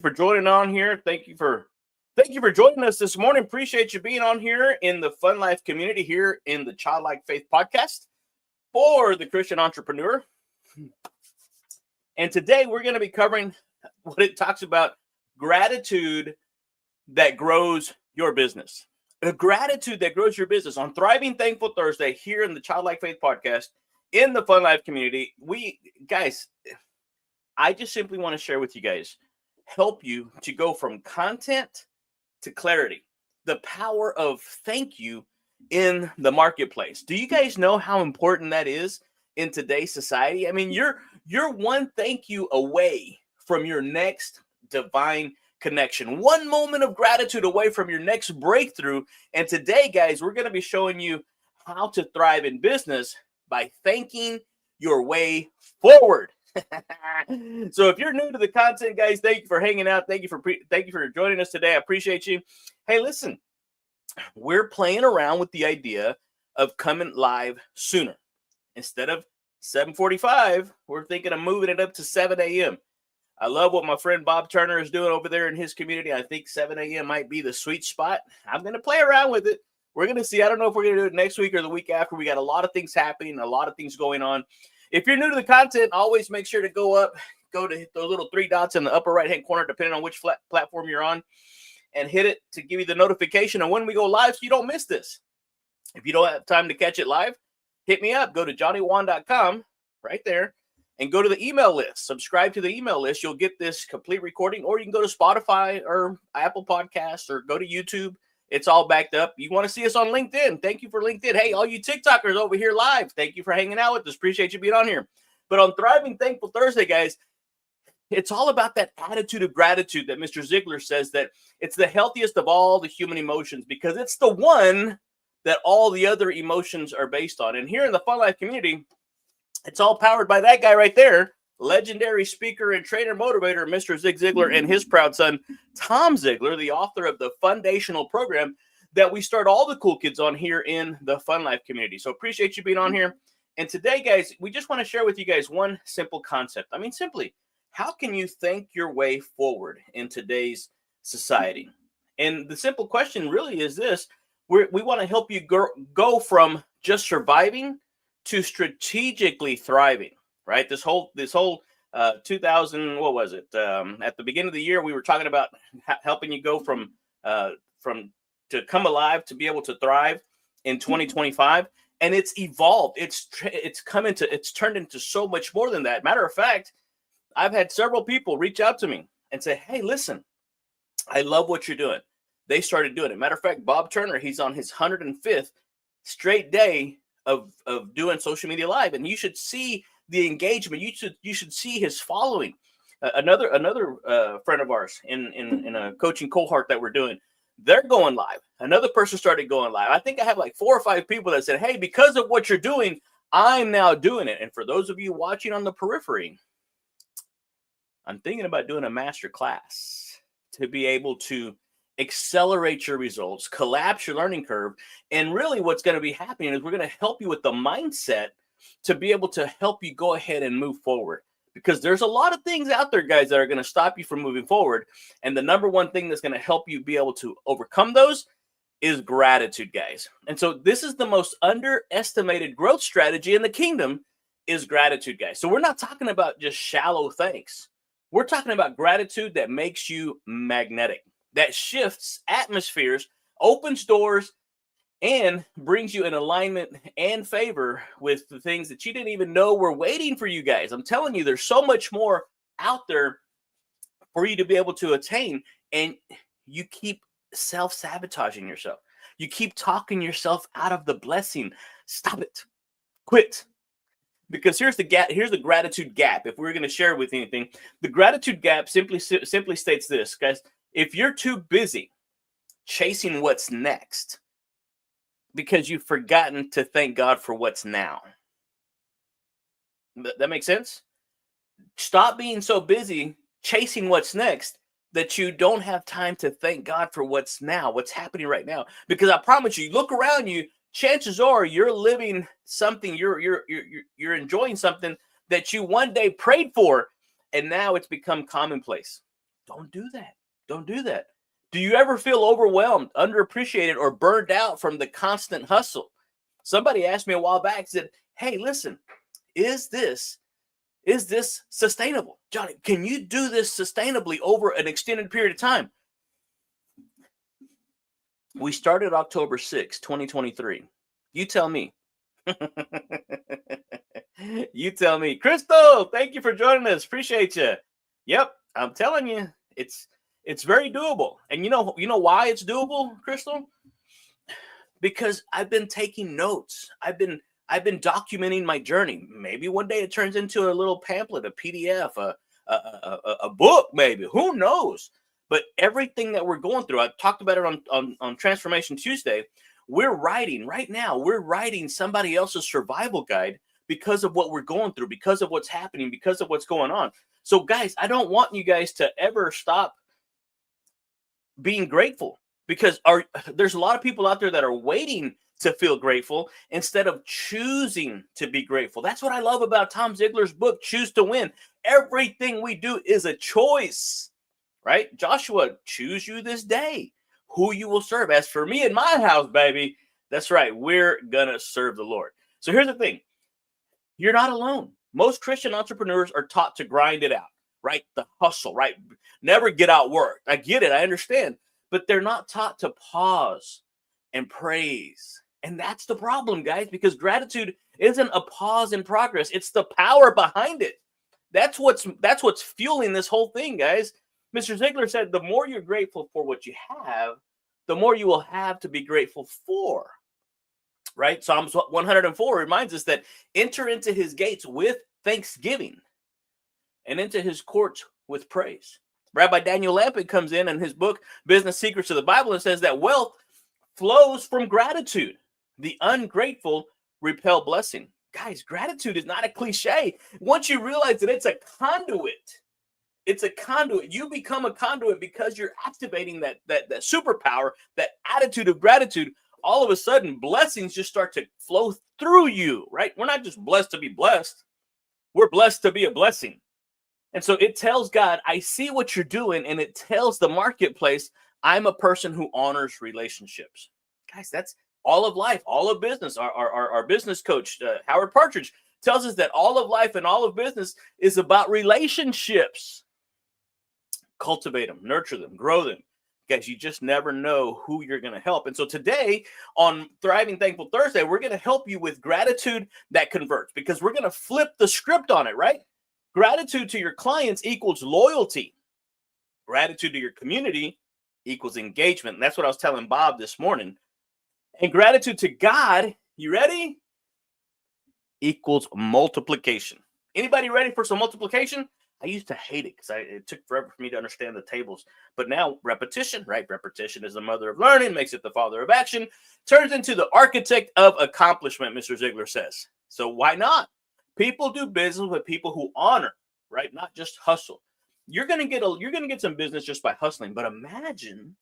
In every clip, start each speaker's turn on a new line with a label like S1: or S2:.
S1: For joining on here. Thank you for joining us this morning. Appreciate you being on here in the Fun Life community here in the Childlike Faith podcast for the Christian entrepreneur. And today we're going to be covering what it talks about: gratitude that grows your business. A gratitude that grows your business on Thriving Thankful Thursday here in the Childlike Faith podcast in the Fun Life community. I just simply want to share with you guys, help you to go from content to clarity. The power of thank you in the marketplace. Do you guys know how important that is in today's society? I mean, you're one thank you away from your next divine connection. One moment of gratitude away from your next breakthrough. And today, guys, we're going to be showing you how to thrive in business by thanking your way forward. So if you're new to the content, guys, thank you for hanging out. Thank you for joining us today. I appreciate you. Hey, listen, we're playing around with the idea of coming live sooner. Instead of 7:45, we're thinking of moving it up to 7 a.m. I love what my friend Bob Turner is doing over there in his community. I think 7 a.m. might be the sweet spot. I'm going to play around with it. We're going to see. I don't know if we're going to do it next week or the week after. We got a lot of things happening, a lot of things going on. If you're new to the content, always make sure to go to the little three dots in the upper right-hand corner, depending on which platform you're on, and hit it to give you the notification of when we go live so you don't miss this. If you don't have time to catch it live, hit me up. Go to johnnywan.com right there and go to the email list. Subscribe to the email list. You'll get this complete recording, or you can go to Spotify or Apple Podcasts or go to YouTube. It's all backed up. You want to see us on LinkedIn? Thank you for LinkedIn. Hey, all you TikTokers over here live, thank you for hanging out with us. Appreciate you being on here. But on Thriving Thankful Thursday, guys, it's all about that attitude of gratitude that Mr. Ziglar says that it's the healthiest of all the human emotions because it's the one that all the other emotions are based on. And here in the Fun Life community, it's all powered by that guy right there, legendary speaker and trainer motivator, Mr. Zig Ziglar, and his proud son, Tom Ziglar, the author of the foundational program that we start all the cool kids on here in the Fun Life community. So appreciate you being on here. And today, guys, we just want to share with you guys one simple concept. I mean, simply, how can you think your way forward in today's society? And the simple question really is this: we want to help you go from just surviving to strategically thriving. Right, this whole 2000, what was it? At the beginning of the year, we were talking about helping you go from to come alive to be able to thrive in 2025, and it's evolved. It's turned into so much more than that. Matter of fact, I've had several people reach out to me and say, "Hey, listen, I love what you're doing." They started doing it. Matter of fact, Bob Turner, he's on his 105th straight day of doing social media live, and you should see the engagement. You should see his following. Another friend of ours in a coaching cohort that we're doing, they're going live. Another person started going live. I think I have like 4 or 5 people that said, "Hey, because of what you're doing, I'm now doing it." And for those of you watching on the periphery, I'm thinking about doing a master class to be able to accelerate your results, collapse your learning curve. And really what's going to be happening is we're going to help you with the mindset to be able to help you go ahead and move forward. Because there's a lot of things out there, guys, that are going to stop you from moving forward. And the number one thing that's going to help you be able to overcome those is gratitude, guys. And so this is the most underestimated growth strategy in the kingdom is gratitude, guys. So we're not talking about just shallow thanks. We're talking about gratitude that makes you magnetic, that shifts atmospheres, opens doors, and brings you in alignment and favor with the things that you didn't even know were waiting for you guys. I'm telling you, there's so much more out there for you to be able to attain, and you keep self-sabotaging yourself. You keep talking yourself out of the blessing. Stop it. Quit. Because here's the gap. Here's the gratitude gap. If we're going to share with anything, the gratitude gap simply states this, guys. If you're too busy chasing what's next because you've forgotten to thank God for what's now. That makes sense? Stop being so busy chasing what's next that you don't have time to thank God for what's now, what's happening right now. Because I promise you, look around you, chances are you're living something, you're enjoying something that you one day prayed for, and now it's become commonplace. Don't do that. Don't do that. Do you ever feel overwhelmed, underappreciated, or burned out from the constant hustle? Somebody asked me a while back, said, hey, listen, is this sustainable? Johnny, can you do this sustainably over an extended period of time? We started October 6, 2023. You tell me. You tell me. Crystal, thank you for joining us. Appreciate you. Yep, I'm telling you, it's very doable. And you know why it's doable, Crystal? Because I've been taking notes. I've been documenting my journey. Maybe one day it turns into a little pamphlet, a PDF, a book, maybe. Who knows? But everything that we're going through, I talked about it on Transformation Tuesday. We're writing right now. We're writing somebody else's survival guide because of what we're going through, because of what's happening, because of what's going on. So, guys, I don't want you guys to ever stop being grateful, because there's a lot of people out there that are waiting to feel grateful instead of choosing to be grateful. That's what I love about Tom Ziglar's book, Choose to Win. Everything we do is a choice, right? Joshua, choose you this day who you will serve. As for me and my house, baby, that's right. We're going to serve the Lord. So here's the thing. You're not alone. Most Christian entrepreneurs are taught to grind it out, right? The hustle, right? Never get out work. I get it. I understand. But they're not taught to pause and praise. And that's the problem, guys, because gratitude isn't a pause in progress. It's the power behind it. That's what's fueling this whole thing, guys. Mr. Ziglar said, the more you're grateful for what you have, the more you will have to be grateful for, right? Psalms 104 reminds us that enter into his gates with thanksgiving and into his courts with praise. Rabbi Daniel Lapin comes in his book, Business Secrets of the Bible, and says that wealth flows from gratitude. The ungrateful repel blessing. Guys, gratitude is not a cliche. Once you realize that it's a conduit, it's a conduit. You become a conduit because you're activating that superpower, that attitude of gratitude. All of a sudden, blessings just start to flow through you, right? We're not just blessed to be blessed. We're blessed to be a blessing. And so it tells God, I see what you're doing, and it tells the marketplace, I'm a person who honors relationships. Guys, that's all of life, all of business. Our business coach, Howard Partridge, tells us that all of life and all of business is about relationships. Cultivate them, nurture them, grow them. Guys, you just never know who you're going to help. And so today on Thriving Thankful Thursday, we're going to help you with gratitude that converts, because we're going to flip the script on it, right? Gratitude to your clients equals loyalty. Gratitude to your community equals engagement. And that's what I was telling Bob this morning. And gratitude to God, you ready? Equals multiplication. Anybody ready for some multiplication? I used to hate it because it took forever for me to understand the tables. But now repetition, right? Repetition is the mother of learning, makes it the father of action, turns into the architect of accomplishment, Mr. Ziglar says. So why not? People do business with people who honor, right? Not just hustle. You're gonna get some business just by hustling, but imagine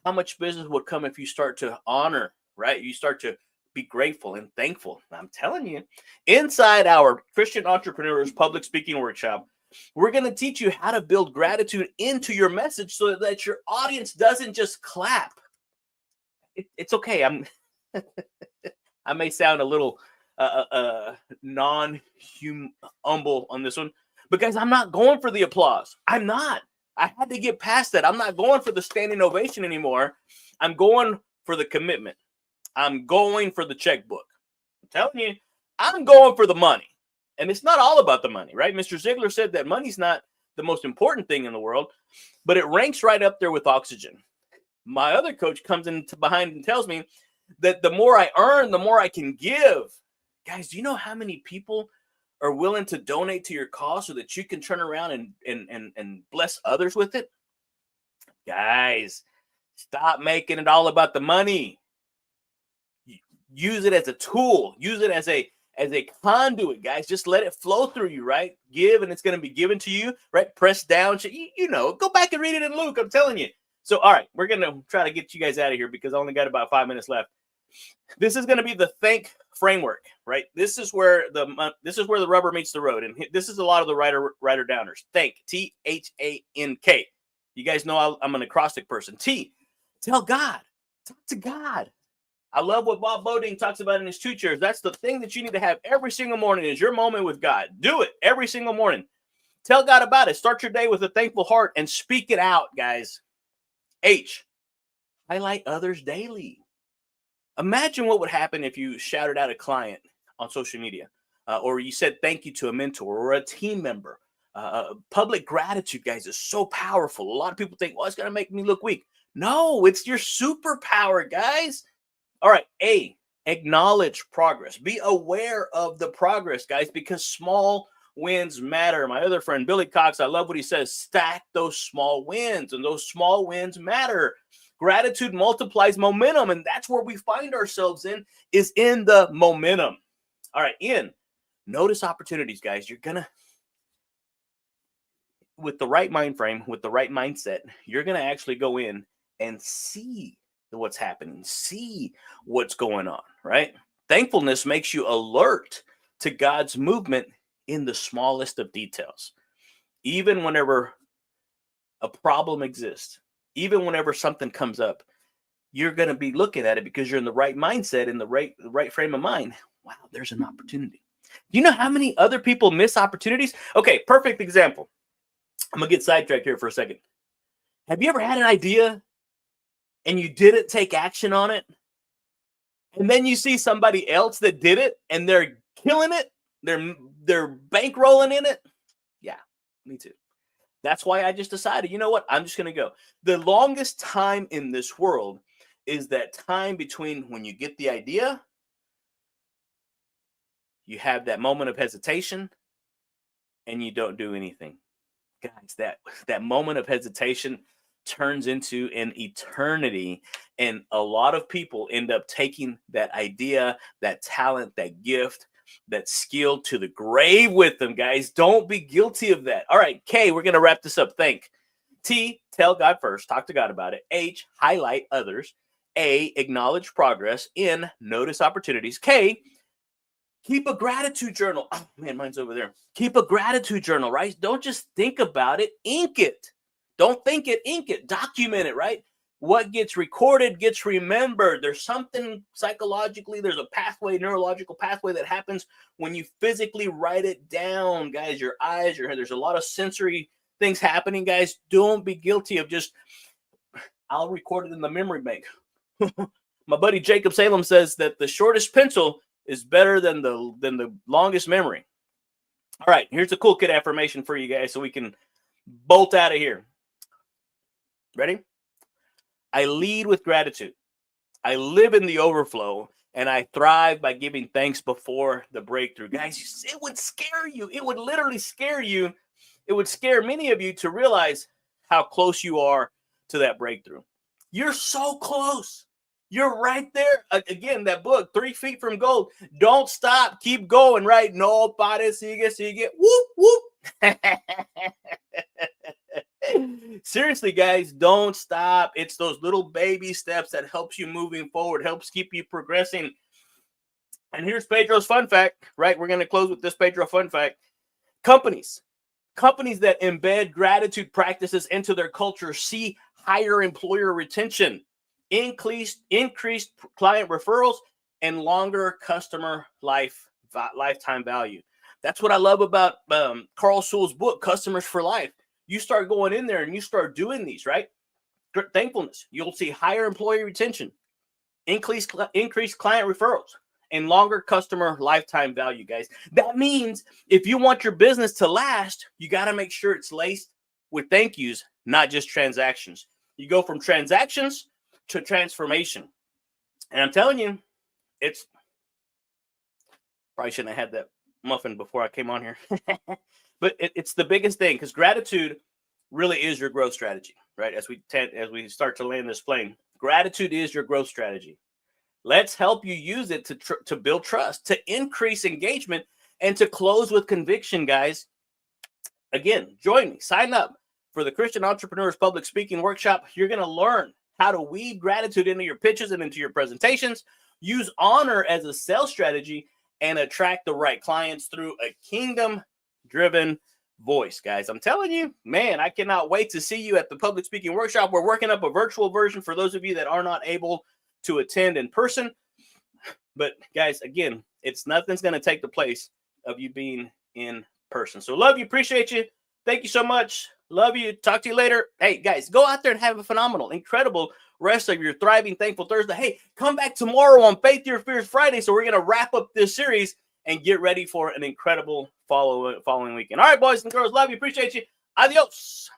S1: how much business would come if you start to honor, right? You start to be grateful and thankful. I'm telling you, inside our Christian Entrepreneurs Public Speaking Workshop, we're going to teach you how to build gratitude into your message so that your audience doesn't just clap. It's okay. I may sound a little humble on this one, but guys, I'm not going for the applause. I'm not. I had to get past that. I'm not going for the standing ovation anymore. I'm going for the commitment. I'm going for the checkbook. I'm telling you, I'm going for the money. And it's not all about the money, right? Mr. Ziglar said that money's not the most important thing in the world, but it ranks right up there with oxygen. My other coach comes in behind and tells me that the more I earn, the more I can give. Guys, do you know how many people are willing to donate to your cause so that you can turn around and bless others with it? Guys, stop making it all about the money. Use it as a tool. Use it as a conduit, guys. Just let it flow through you, right? Give, and it's going to be given to you, right? Press down. You know, go back and read it in Luke. I'm telling you. So, all right, we're going to try to get you guys out of here because I only got about 5 minutes left. This is going to be the thank framework, right? This is where the rubber meets the road, and this is a lot of the writer downers. Thank, THANK. You guys know I'm an acrostic person. T, tell God, talk to God. I love what Bob Boding talks about in his 2 chairs. That's the thing that you need to have every single morning is your moment with God. Do it every single morning. Tell God about it. Start your day with a thankful heart and speak it out, guys. H, highlight others daily. Imagine what would happen if you shouted out a client on social media, or you said thank you to a mentor or a team member. Public gratitude, guys, is so powerful. A lot of people think, well, it's going to make me look weak. No, it's your superpower, guys. All right, A, acknowledge progress. Be aware of the progress, guys, because small wins matter. My other friend, Billy Cox, I love what he says, stack those small wins, and those small wins matter. Gratitude multiplies momentum, and that's where we find ourselves is in the momentum. All right, notice opportunities, guys. You're going to, with the right mind frame, with the right mindset, you're going to actually go in and see what's happening, see what's going on, right? Thankfulness makes you alert to God's movement in the smallest of details. Even whenever a problem exists, even whenever something comes up, you're going to be looking at it because you're in the right mindset, in the right frame of mind. Wow, there's an opportunity. You know how many other people miss opportunities? Okay, perfect example. I'm going to get sidetracked here for a second. Have you ever had an idea and you didn't take action on it? And then you see somebody else that did it and they're killing it. They're bankrolling in it. Yeah, me too. That's why I just decided, you know what? I'm just going to go. The longest time in this world is that time between when you get the idea, you have that moment of hesitation, and you don't do anything. Guys, that moment of hesitation turns into an eternity, and a lot of people end up taking that idea, that talent, that gift, that skill to the grave with them, guys. Don't be guilty of that. All right, K, we're going to wrap this up. Thank. T, tell God first. Talk to God about it. H, highlight others. A, acknowledge progress. N, notice opportunities. K, keep a gratitude journal. Oh, man, mine's over there. Keep a gratitude journal, right? Don't just think about it. Ink it. Don't think it. Ink it. Document it, right? What gets recorded gets remembered. There's something psychologically, there's a pathway, neurological pathway that happens when you physically write it down, guys. Your eyes, your head, there's a lot of sensory things happening, guys. Don't be guilty of just, I'll record it in the memory bank. My buddy Jacob Salem says that the shortest pencil is better than the longest memory. All right, here's a cool kid affirmation for you guys so we can bolt out of here. Ready? I lead with gratitude. I live in the overflow, and I thrive by giving thanks before the breakthrough. Guys, it would scare you. It would literally scare you. It would scare many of you to realize how close you are to that breakthrough. You're so close. You're right there. Again, that book, 3 Feet from Gold. Don't stop. Keep going, right? Nobody sigue. Whoop, whoop. Seriously, guys, don't stop. It's those little baby steps that helps you moving forward, helps keep you progressing. And here's Pedro's fun fact, right? We're going to close with this Pedro fun fact. Companies that embed gratitude practices into their culture see higher employer retention, increased client referrals, and longer customer lifetime value. That's what I love about Carl Sewell's book, Customers for Life. You start going in there and you start doing these, right? Thankfulness. You'll see higher employee retention, increased client referrals, and longer customer lifetime value, guys. That means if you want your business to last, you got to make sure it's laced with thank yous, not just transactions. You go from transactions to transformation. And I'm telling you, it's probably shouldn't have had that muffin before I came on here. But it's the biggest thing, because gratitude really is your growth strategy, right? As we start to land this plane, gratitude is your growth strategy. Let's help you use it to build trust, to increase engagement, and to close with conviction, guys. Again, join me. Sign up for the Christian Entrepreneurs Public Speaking Workshop. You're going to learn how to weave gratitude into your pitches and into your presentations. use honor as a sales strategy, and attract the right clients through a kingdom-driven voice, guys. I'm telling you, man, I cannot wait to see you at the public speaking workshop. We're working up a virtual version for those of you that are not able to attend in person. But guys, again, nothing's going to take the place of you being in person. So love you, appreciate you. Thank you so much. Love you. Talk to you later. Hey, guys, go out there and have a phenomenal, incredible rest of your thriving, thankful Thursday. Hey, come back tomorrow on Faith Your Fears Friday. So we're going to wrap up this series and get ready for an incredible following weekend. All right, boys and girls, love you. Appreciate you. Adios.